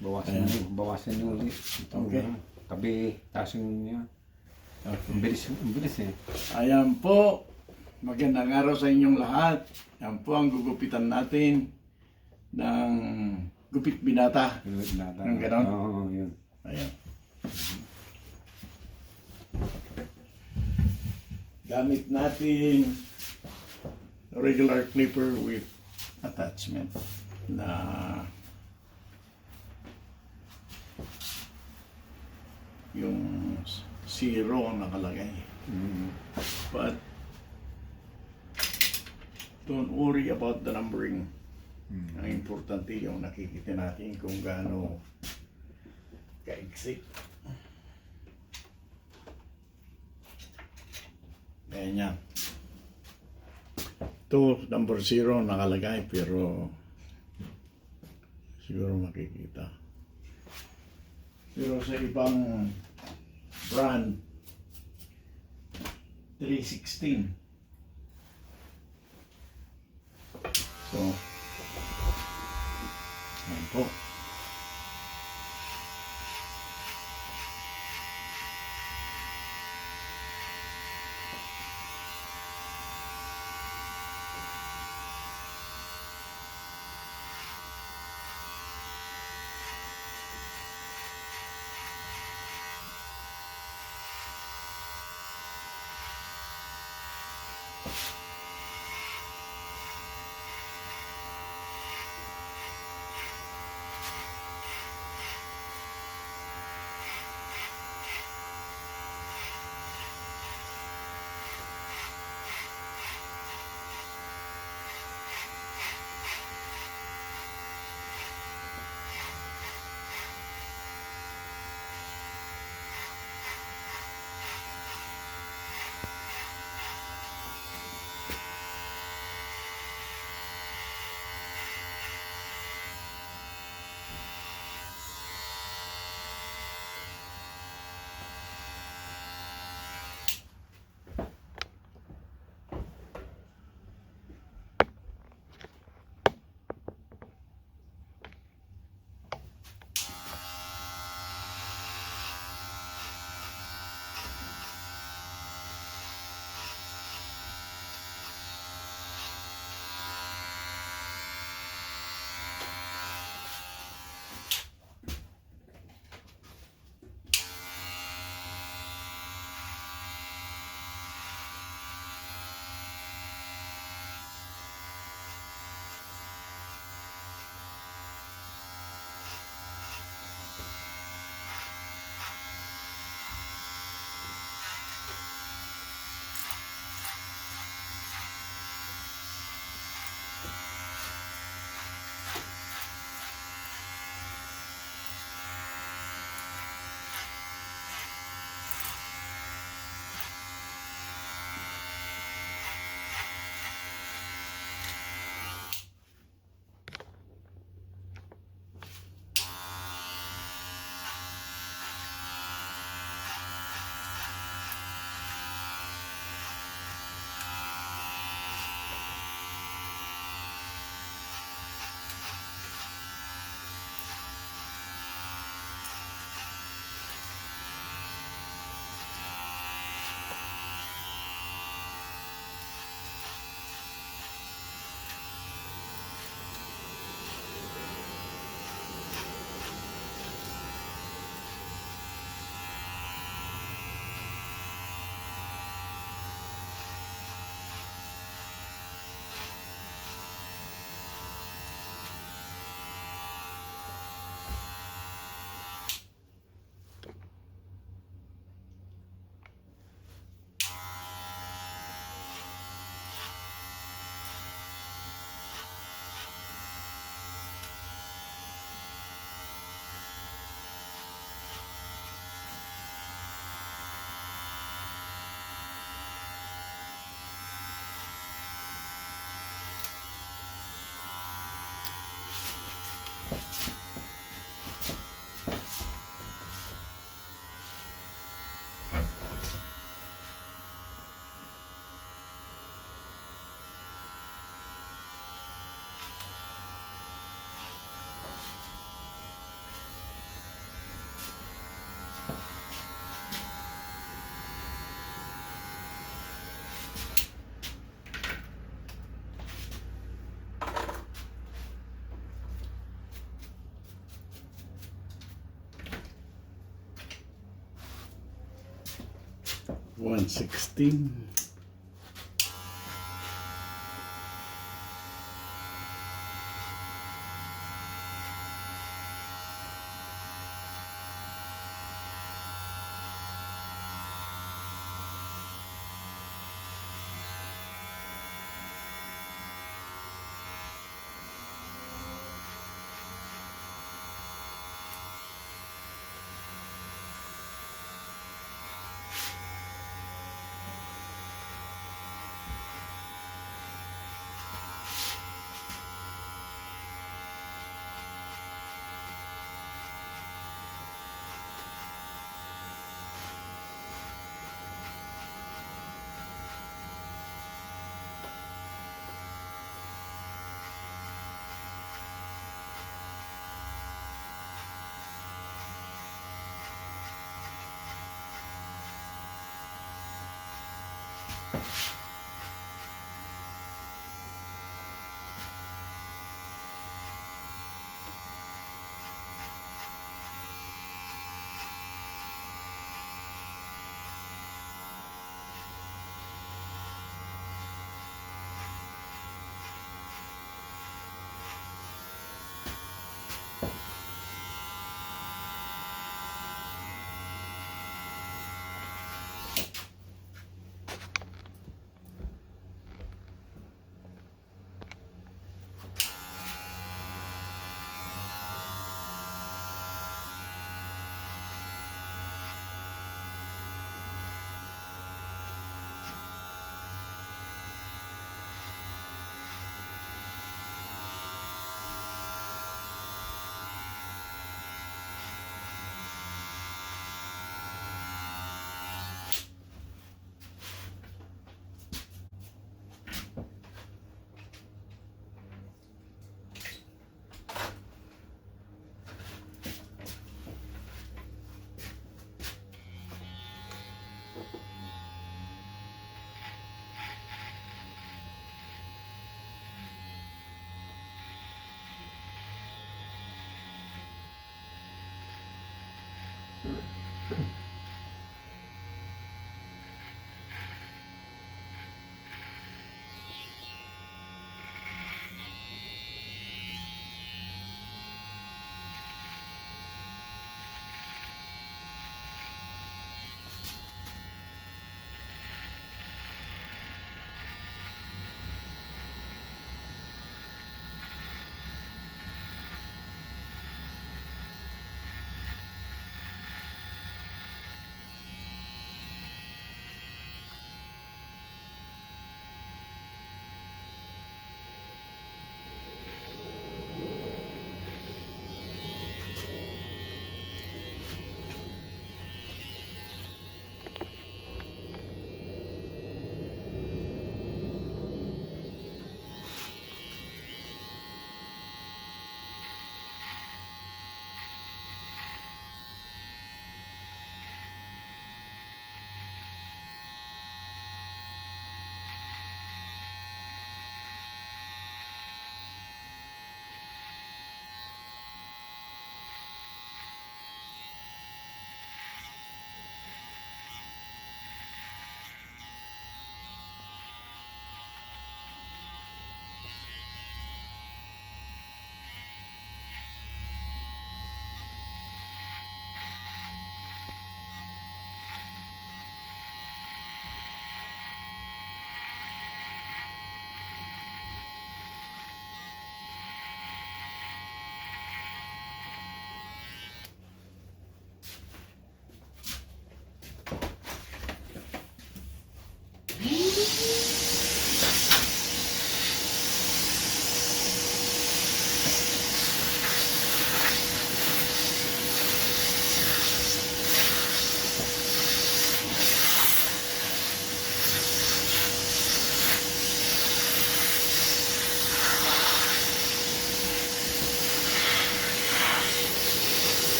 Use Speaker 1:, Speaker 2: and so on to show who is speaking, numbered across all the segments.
Speaker 1: Bawasan
Speaker 2: Ayan.
Speaker 1: nyo. Bawasan nyo ulit.
Speaker 2: Okay.
Speaker 1: Tabi, tasin nyo yan.
Speaker 2: Okay.
Speaker 1: Ang bilis eh.
Speaker 2: Ayan po. Magandang araw sa inyong lahat. Yan po ang gugupitan natin ng gupit binata. Ang ganon?
Speaker 1: Oo, yun.
Speaker 2: Ayan. Gamit natin regular clipper with attachment na yung zero nakalagay. But don't worry about the numbering. Ang importante yung nakikita natin kung gaano kaiksi. Ayan yan. Ito, number 0 nakalagay pero siguro makikita. Pero sa ibang brand, 316. So, ayan po. 116.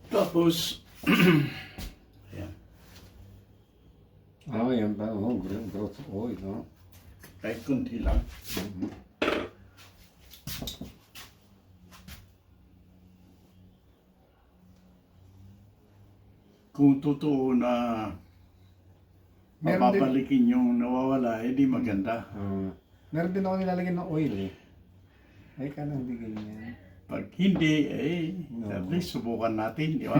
Speaker 2: Tapos, ayan,
Speaker 1: Oh, yan ba? Oh, growth oil, no?
Speaker 2: kahit kunti lang.
Speaker 1: Mhm.
Speaker 2: Kung totoo na
Speaker 1: Meron din,
Speaker 2: mapapalikin yung nawawala, di maganda.
Speaker 1: meron din ako nilalagyan ng oil eh. Ay, ka nang hindi ganyan.
Speaker 2: Pag hindi,
Speaker 1: No.
Speaker 2: at least subukan natin, di ba?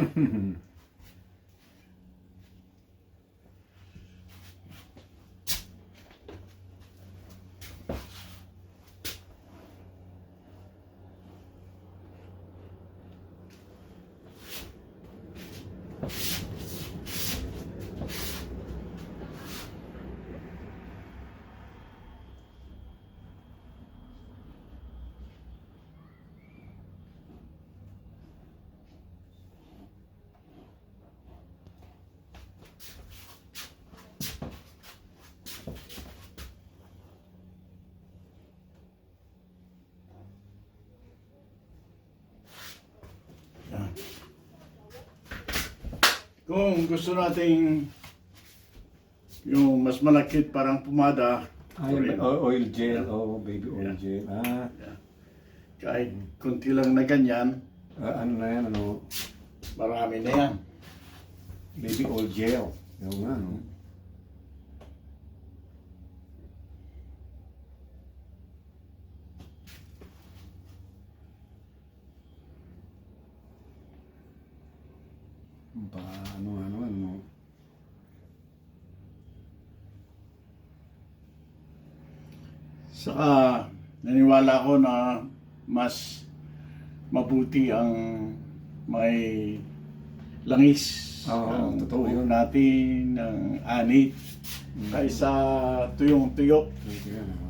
Speaker 2: Yan. Kung gusto nating yung mas malakit parang pumada,
Speaker 1: Ay, oil gel, oh, baby oil
Speaker 2: Yeah.
Speaker 1: gel.
Speaker 2: kahit kunti lang na ganyan,
Speaker 1: Ano na yan, ano,
Speaker 2: marami na yan.
Speaker 1: baby oil gel. Yung nga, no? Ano.
Speaker 2: Saka naniwala ako na mas mabuti ang may langis
Speaker 1: Oo,
Speaker 2: ang
Speaker 1: totoo
Speaker 2: buhok
Speaker 1: yun.
Speaker 2: natin, ng anit, kaysa tuyong-tuyo.
Speaker 1: Ito yan, ano.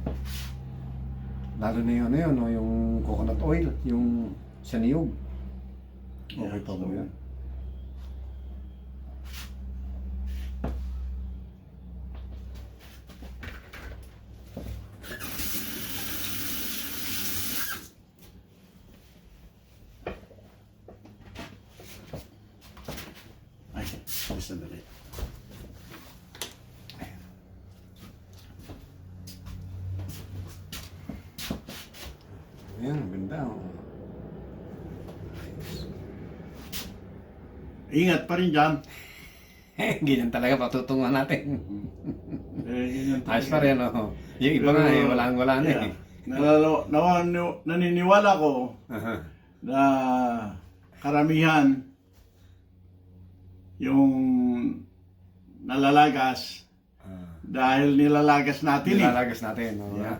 Speaker 1: Lalo na yun, ano yun, no? Yung coconut oil, yung sa niyog. Okay pa mo yan.
Speaker 2: Ay, sandali.
Speaker 1: Ayan, ang ganda. Oh.
Speaker 2: Ingat pa rin dyan.
Speaker 1: Ganyan talaga patutungan natin.
Speaker 2: Ganyan
Speaker 1: Ayos pa rin, oh. Yung iba nga eh, wala na eh.
Speaker 2: Naniniwala ko
Speaker 1: Aha.
Speaker 2: na karamihan yung nalalagas dahil nilalagas natin eh.
Speaker 1: Nilalagas natin. Oh.
Speaker 2: Yeah.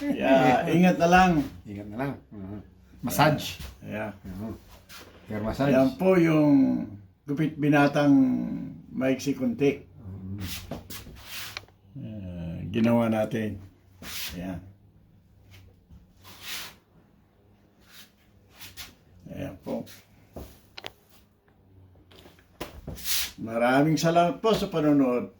Speaker 2: Kaya ingat na lang.
Speaker 1: Ingat na lang. Massage.
Speaker 2: Yeah.
Speaker 1: Hair massage.
Speaker 2: Yan po yung gupit binatang maiksi kunti. Ginawa natin. Ayan. Ayan po. Maraming salamat po sa panonood.